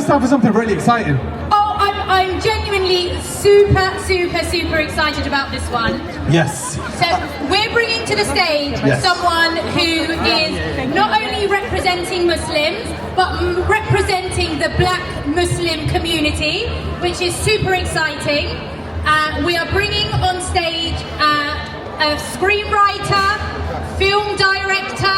it's time for something really exciting. Oh, I'm genuinely super excited about this one. Yes. So we're bringing to the stage someone who is not only representing Muslims, but representing the black Muslim community, which is super exciting. We are bringing on stage a screenwriter, film director,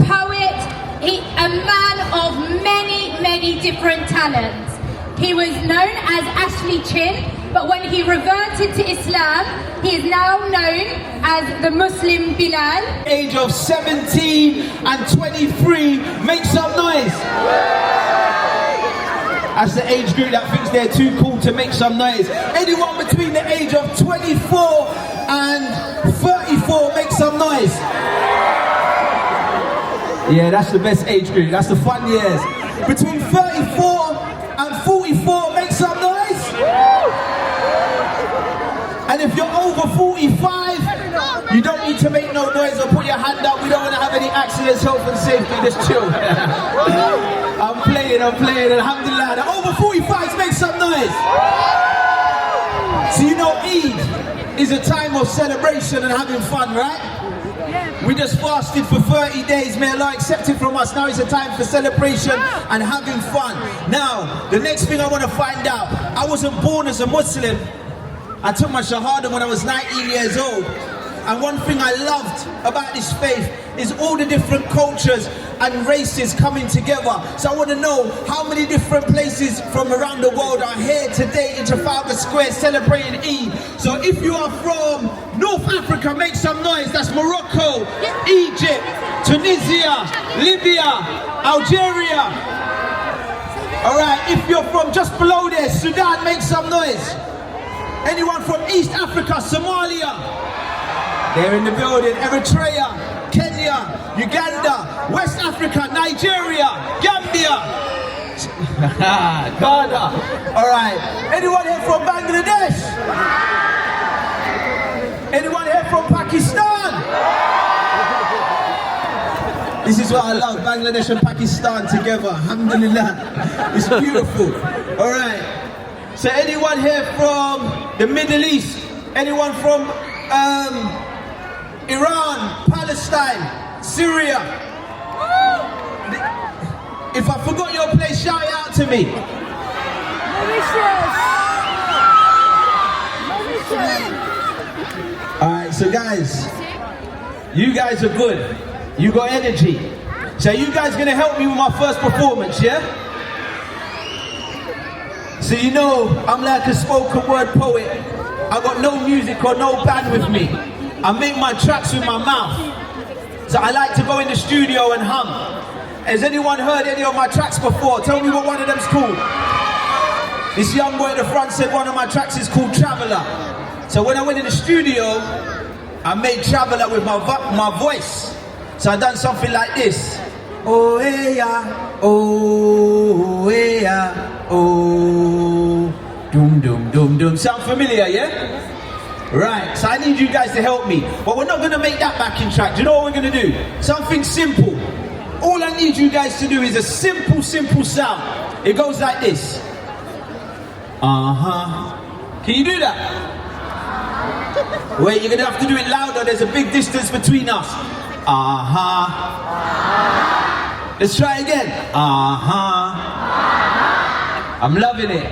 poet, a man of many different talents. He was known as Ashley Chin, but when he reverted to Islam, he is now known as the Muslim Belal. Age of 17 and 23, make some noise. That's the age group that thinks they're too cool to make some noise. Anyone between the age of 24 and 34, make some noise. Yeah, that's the best age group. That's the fun years. Between 34 and 44, make some noise. And if you're over 45, you don't need to make no noise or put your hand up. We don't want to have any accidents, health and safety. Just chill. I'm playing. Alhamdulillah. The over 45s, make some noise. So you know Eid is a time of celebration and having fun, right? We just fasted for 30 days. May Allah accept it from us. Now is a time for celebration and having fun. Now, the next thing I want to find out, I wasn't born as a Muslim. I took my Shahada when I was 19 years old. And one thing I loved about this faith is all the different cultures and races coming together. So I want to know how many different places from around the world are here today in Trafalgar Square celebrating Eid. So if you are from North Africa, make some noise. That's Morocco, Egypt, Tunisia, Libya, Algeria. Alright, if you're from just below there, Sudan, make some noise. Anyone from East Africa, Somalia? They're in the building. Eritrea, Kenya, Uganda, West Africa, Nigeria, Gambia, Ghana. Alright, anyone here from Bangladesh? Anyone here from Pakistan? This is what I love, Bangladesh and Pakistan together. Alhamdulillah. It's beautiful. Alright. So anyone here from the Middle East? Anyone from Iran, Palestine, Syria? If I forgot your place, shout it out to me. Alright, so guys, you guys are good. You got energy. So you guys gonna help me with my first performance, yeah? So you know, I'm like a spoken word poet. I got no music or no band with me. I make my tracks with my mouth. So I like to go in the studio and hum. Has anyone heard any of my tracks before? Tell me what one of them's called. This young boy at the front said one of my tracks is called Traveler. So when I went in the studio, I made Traveler with my voice. So I done something like this. Oh hey ya, oh hey ya, oh, doom doom doom doom. Sound familiar, yeah? Right, so I need you guys to help me. But we're not gonna make that backing track. Do you know what we're gonna do? Something simple. All I need you guys to do is a simple sound. It goes like this. Can you do that? Wait, you're gonna have to do it louder. There's a big distance between us. Let's try again. I'm loving it.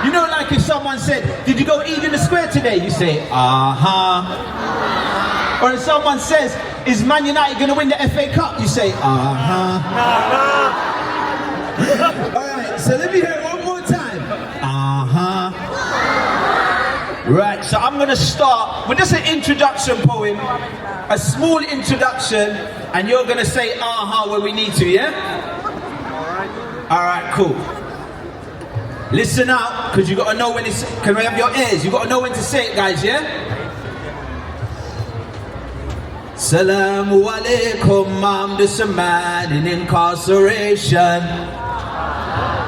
You know, like if someone said, did you go eat in the square today? You say, Or if someone says, is Man United going to win the FA Cup? You say, Alright, so let me hear it one more time. Right, so I'm going to start with just an introduction poem. A small introduction, and you're going to say when we need to, yeah? Alright, cool. Listen out, because you got to know when it's... Can we have your ears? You got to know when to say it, guys, yeah? Salamu alaikum, I'm just a man in incarceration.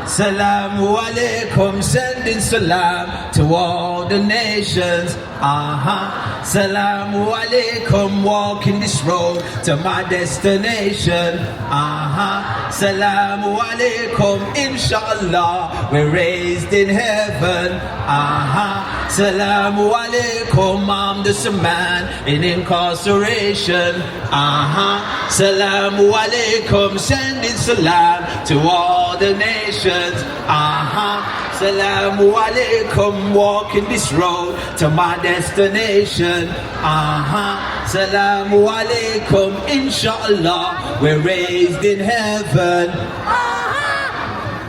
Salamu alaikum, sending salam to all the nations. Salamu alaikum, walking this road to my destination. Salamu alaikum, inshallah, we're raised in heaven. Salamu alaikum, I'm just a man in incarceration. Salamu alaikum, sending salam to all the nations. Salamu alaikum, walking this road to my destination. Salamu alaikum, inshallah, we're raised in heaven.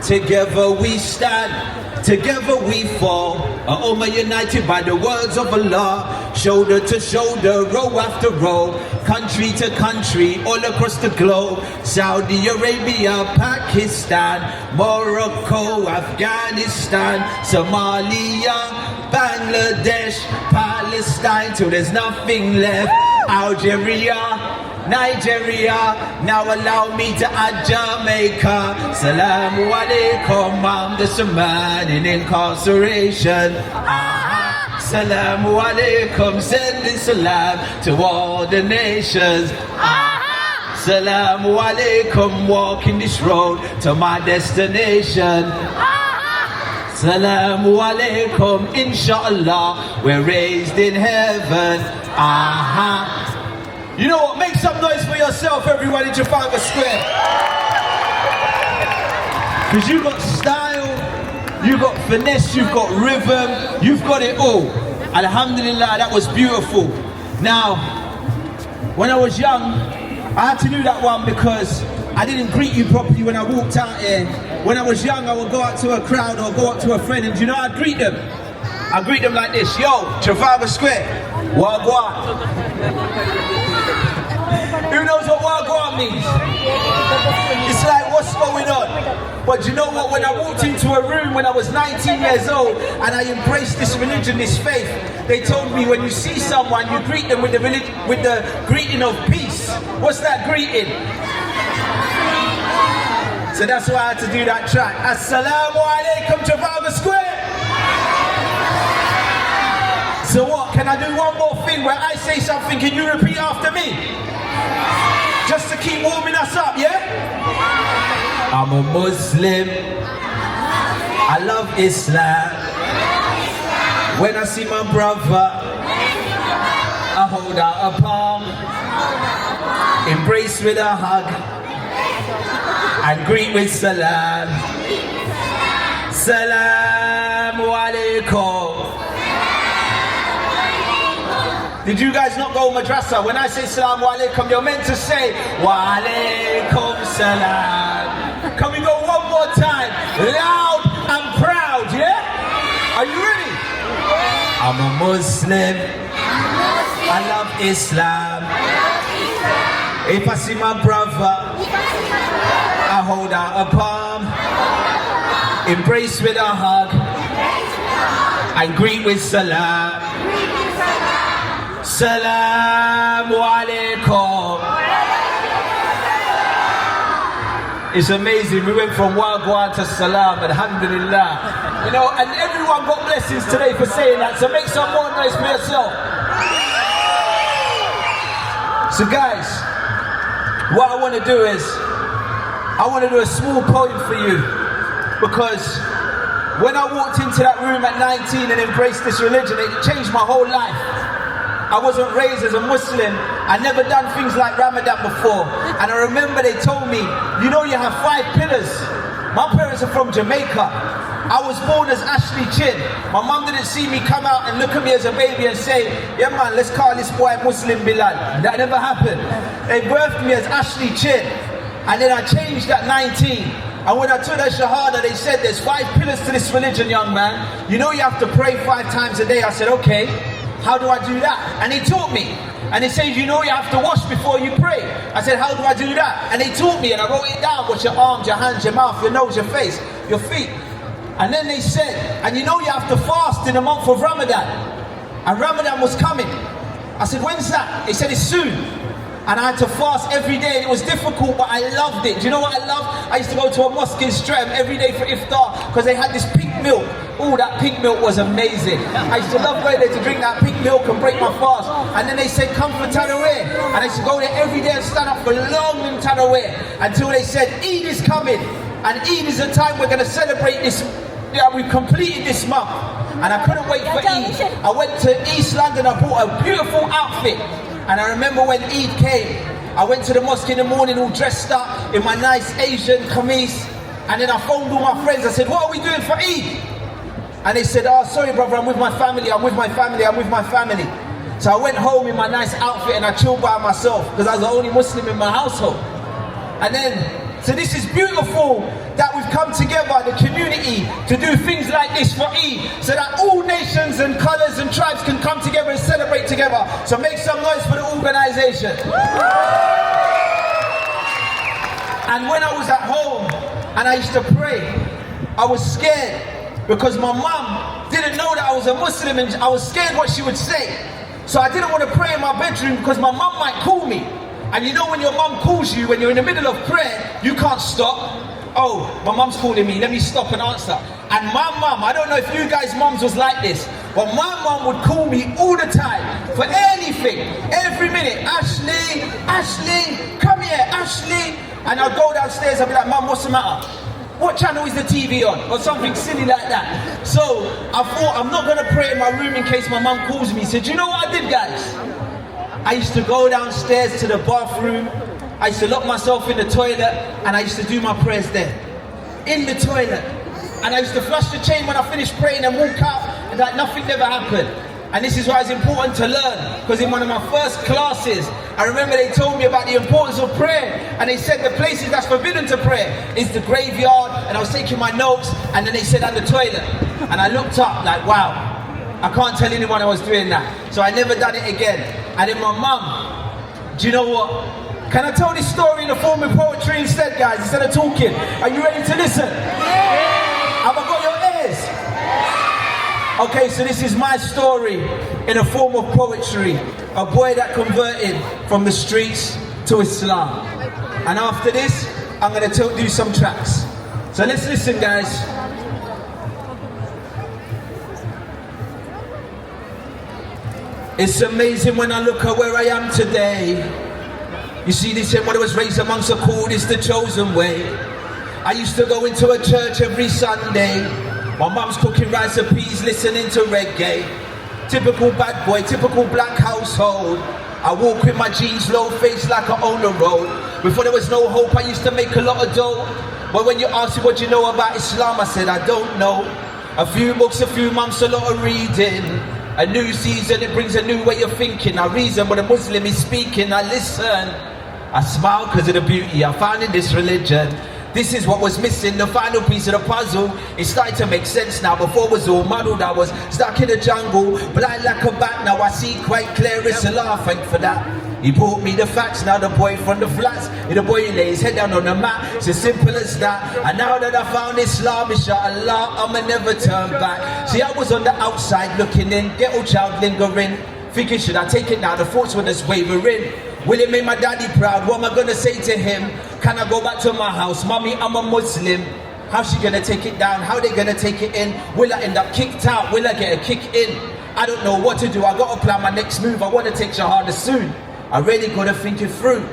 Together we stand, together we fall. Ummah united by the words of Allah. Shoulder to shoulder, row after row, country to country, all across the globe. Saudi Arabia, Pakistan, Morocco, Afghanistan, Somalia, Bangladesh, Palestine, till there's nothing left. Algeria, Nigeria, now allow me to add Jamaica. Salamu alaikum, I'm just a man in incarceration. Salamu alaikum, sending salam to all the nations. Salamu alaikum, walking this road to my destination. Salamu alaikum, inshallah, we're raised in heaven. You know what? Make some noise for yourself, everyone in Trafalgar Square. Because you got style, you got finesse, you've got rhythm, you've got it all. Alhamdulillah, that was beautiful. Now, when I was young, I had to do that one because I didn't greet you properly when I walked out here. When I was young, I would go out to a crowd or go up to a friend, and do you know I'd greet them? I'd greet them like this: yo, Trafalgar Square, Wagwan. Who knows what Wagwan means? It's like, what's going on? But you know what? When I walked into a room when I was 19 years old and I embraced this religion, this faith, they told me when you see someone, you greet them with the greeting of peace. What's that greeting? So that's why I had to do that track. Assalamu alaikum, Trafalgar Square. So what? Can I do one more thing where I say something, can you repeat after me? Just to keep warming us up, yeah? I'm a Muslim. I love Islam. When I see my brother, I hold out a palm, embrace with a hug, and greet with salam. Salamu alaikum. Did you guys not go madrasa? When I say salamu alaikum, you're meant to say wa alaikum salam. Can we go one more time? Loud and proud, yeah? Are you ready? I'm a Muslim. I love Islam. If I see my brother, I hold out a palm, embrace with a hug, and greet with salam. Salamu alaikum. It's amazing. We went from Wagwan to Salam, alhamdulillah. You know, and everyone got blessings today for saying that. So make some more noise for yourself. So guys, what I want to do is, I want to do a small poem for you. Because when I walked into that room at 19 and embraced this religion, it changed my whole life. I wasn't raised as a Muslim. I never done things like Ramadan before. And I remember they told me, you know you have 5 pillars. My parents are from Jamaica. I was born as Ashley Chin. My mum didn't see me come out and look at me as a baby and say, yeah man, let's call this boy Muslim Belal. That never happened. They birthed me as Ashley Chin. And then I changed at 19. And when I took that Shahada, they said there's 5 pillars to this religion, young man. You know you have to pray 5 times a day. I said, okay. How do I do that? And he taught me. And he says, you know you have to wash before you pray. I said, how do I do that? And he taught me, and I wrote it down. Wash your arms, your hands, your mouth, your nose, your face, your feet. And then they said, and you know you have to fast in the month of Ramadan. And Ramadan was coming. I said, when's that? They said, it's soon. And I had to fast every day, and it was difficult, but I loved it. Do you know what I loved? I used to go to a mosque in Streatham every day for iftar, because they had this pink milk. Oh, that pink milk was amazing. I used to love going there to drink that pink milk and break my fast. And then they said, come for Tarawih. And I used to go there every day and stand up for long in Tarawih, until they said, Eid is coming. And Eid is the time we're going to celebrate this. Yeah, we've completed this month. And I couldn't wait for Eid. I went to East London, I bought a beautiful outfit. And I remember when Eid came, I went to the mosque in the morning all dressed up in my nice Asian camise. And then I phoned all my friends, I said, what are we doing for Eid? And they said, oh, sorry brother, I'm with my family, I'm with my family, I'm with my family. So I went home in my nice outfit and I chilled by myself, because I was the only Muslim in my household. And then, so this is beautiful that we've come together, the community, to do things like this for Eid, so that all nations and colours and tribes can come together and celebrate together. So make some noise for the organisation. And when I was at home and I used to pray, I was scared, because my mum didn't know that I was a Muslim, and I was scared what she would say. So I didn't want to pray in my bedroom, because my mum might call me. And you know when your mum calls you, when you're in the middle of prayer, you can't stop. Oh, my mum's calling me, let me stop and answer. And my mum, I don't know if you guys' mums was like this, but my mum would call me all the time, for anything, every minute. Ashley, Ashley, come here, Ashley. And I'd go downstairs, I'd be like, Mum, what's the matter? What channel is the TV on? Or something silly like that. So I thought, I'm not gonna pray in my room in case my mum calls me. So do you know what I did, guys? I used to go downstairs to the bathroom, I used to lock myself in the toilet, and I used to do my prayers there, in the toilet. And I used to flush the chain when I finished praying and walk out, and like nothing never happened. And this is why it's important to learn, because in one of my first classes, I remember they told me about the importance of prayer, and they said the places that's forbidden to pray is the graveyard, and I was taking my notes, and then they said at the toilet. And I looked up like, wow, I can't tell anyone I was doing that. So I never done it again. And then my mum, do you know what? Can I tell this story in the form of poetry instead, guys, instead of talking? Are you ready to listen? Yeah. Have I got your ears? Yeah. Okay, so this is my story in a form of poetry. A boy that converted from the streets to Islam. And after this, I'm going to do some tracks. So let's listen, guys. It's amazing when I look at where I am today. You see, this ain't what I was raised amongst the called, it's the chosen way. I used to go into a church every Sunday. My mum's cooking rice and peas, listening to reggae. Typical bad boy, typical black household. I walk with my jeans low, face like I own the road. Before there was no hope, I used to make a lot of dough. But when you asked me what you know about Islam, I said I don't know. A few books, a few months, a lot of reading. A new season, it brings a new way of thinking. I reason when a Muslim is speaking, I listen. I smile because of the beauty I found in this religion. This is what was missing, the final piece of the puzzle. It's starting to make sense now. Before was all muddled, I was stuck in the jungle, blind like a bat. Now I see quite clear, it's Allah, thank for that. He brought me the facts, now the boy from the flats. The boy lay his head down on the mat, it's as simple as that. And now that I found Islam, inshallah, I'ma never turn back. See, I was on the outside looking in, ghetto child lingering, thinking should I take it now, the thoughts were just wavering. Will it make my daddy proud? What am I gonna say to him? Can I go back to my house? Mommy, I'm a Muslim. How's she gonna take it down? How they gonna take it in? Will I end up kicked out? Will I get a kick in? I don't know what to do. I gotta plan my next move. I wanna take Shahada soon. I really gotta think it through.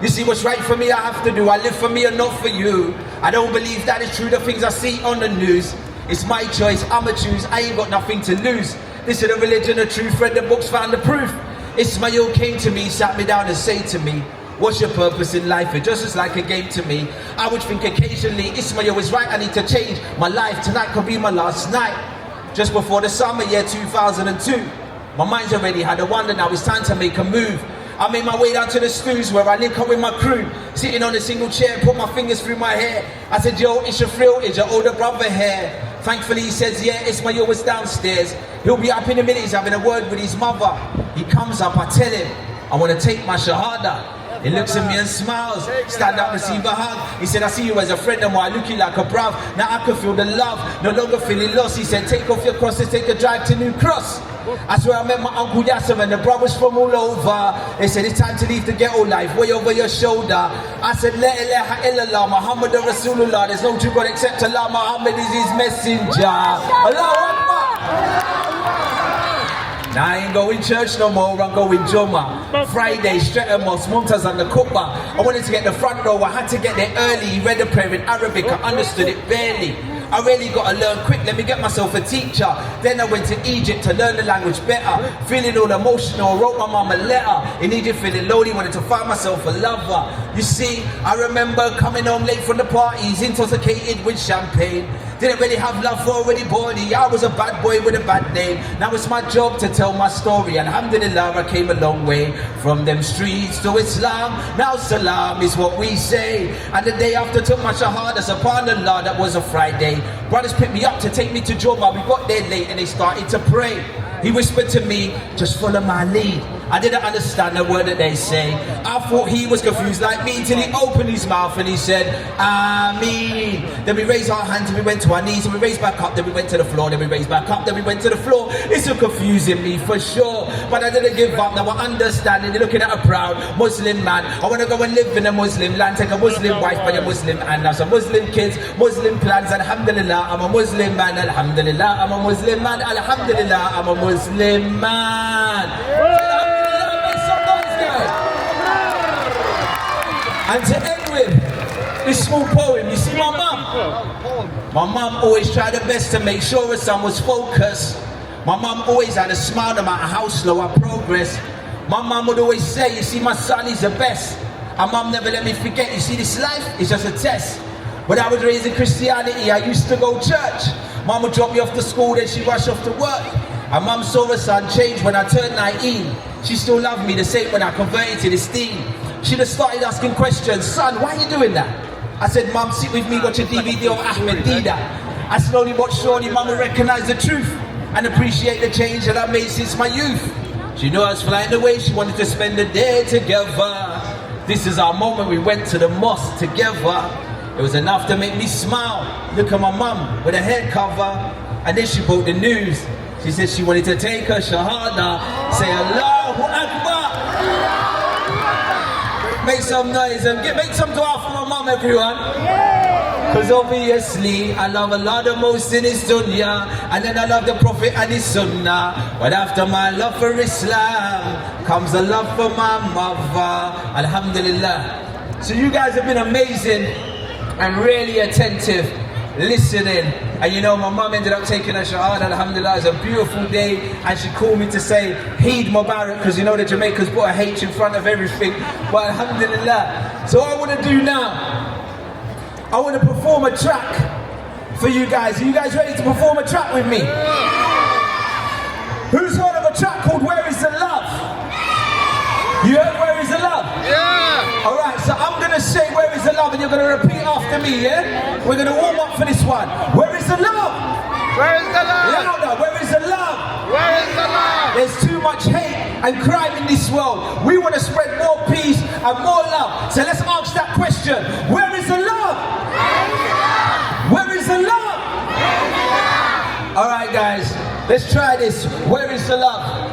You see, what's right for me I have to do. I live for me and not for you. I don't believe that is true, the things I see on the news. It's my choice, I'ma choose. I ain't got nothing to lose. This is the religion of truth. Read the books, found the proof. Ismail came to me, sat me down and said to me, what's your purpose in life? It just is like a game to me. I would think occasionally, Ismail is right, I need to change my life. Tonight could be my last night. Just before the summer year 2002. My mind's already had a wonder, now it's time to make a move. I made my way down to the stews where I link up with my crew. Sitting on a single chair, put my fingers through my hair. I said, yo, it's your thrill, is your older brother here? Thankfully he says, yeah, Ismail was downstairs. He'll be up in a minute, he's having a word with his mother. He comes up, I tell him, I want to take my Shahada. He looks at me and smiles. Stand up, receive a hug. He said, I see you as a friend of mine, looking like a bruv. Now I can feel the love, no longer feeling lost. He said, take off your crosses, take a drive to New Cross. That's where I met my Uncle Yasser and the brothers from all over. They said, it's time to leave the ghetto life, way over your shoulder. I said, La ilaha illallah, Muhammad Rasulullah. There's no true God except Allah, Muhammad is his messenger. Allahu Akbar. Now I ain't going church no more, I'm going Joma. Friday, Streatham Mosque, Muntaz and the Qubba. I wanted to get the front row, I had to get there early. He read a prayer in Arabic, I understood it barely. I really got to learn quick, let me get myself a teacher. Then I went to Egypt to learn the language better. Feeling all emotional, wrote my mum a letter. In Egypt feeling lonely, wanted to find myself a lover. You see, I remember coming home late from the parties, intoxicated with champagne. Didn't really have love for anybody, I was a bad boy with a bad name. Now it's my job to tell my story. Alhamdulillah, I came a long way. From them streets to Islam, now salam is what we say. And the day after took my shahada, subhanallah, that was a Friday. Brothers picked me up to take me to Joma. We got there late and they started to pray. He whispered to me, just follow my lead. I didn't understand the word that they say. I thought he was confused like me till he opened his mouth and he said, Ameen. Then we raised our hands and we went to our knees and we raised back up, then we went to the floor, then we raised back up, then we went to the floor. It's still confusing me for sure, but I didn't give up. Now I understand it. They're looking at a proud Muslim man. I want to go and live in a Muslim land, take a Muslim wife by a Muslim and have some Muslim kids, Muslim plans. Alhamdulillah, I'm a Muslim man. Alhamdulillah, I'm a Muslim man. Alhamdulillah, I'm a Muslim man. And to end with this small poem, you see my mum? My mum always tried her best to make sure her son was focused. My mum always had a smile no matter how slow I progress. My mum would always say, you see my son is the best. And mum never let me forget, you see this life is just a test. When I was raised in Christianity, I used to go church. Mum would drop me off to school, then she'd rush off to work. And mum saw her son change when I turned 19. She still loved me the same when I converted to this deen. She'd have started asking questions. Son, why are you doing that? I said, Mum, sit with me, watch a DVD of Ahmed Dida. I slowly but surely, Mum would recognize the truth and appreciate the change that I made since my youth. She knew I was flying away, she wanted to spend the day together. This is our moment, we went to the mosque together. It was enough to make me smile. Look at my mum with a hair cover. And then she brought the news. She said she wanted to take her shahada. Say Allahu Akbar. Make some noise and make some dua for my mum, everyone. Because obviously I love Allah the most in his dunya, and then I love the Prophet and his sunnah. But after my love for Islam comes a love for my mother. Alhamdulillah. So you guys have been amazing and really attentive, listening. And you know, my mum ended up taking her shahada. Alhamdulillah, it's a beautiful day. And she called me to say Eid Mubarak, because you know the Jamaicans put a H in front of everything. But alhamdulillah. So what I want to do now, I want to perform a track for you guys. Are you guys ready to perform a track with me? Who's heard of a track called Where Is the Love? You heard Where Is the Love? Yeah! Alright, so I'm going to say Where Is the Love and you're going to repeat after me, yeah? We're going to warm up for this one. Where is the love? Where is the love? Louder, where is the love? Where is the love? There's too much hate and crime in this world. We want to spread more peace and more love. So let's ask that question. Where is the love? Where is the love? Alright guys, let's try this. Where is the love?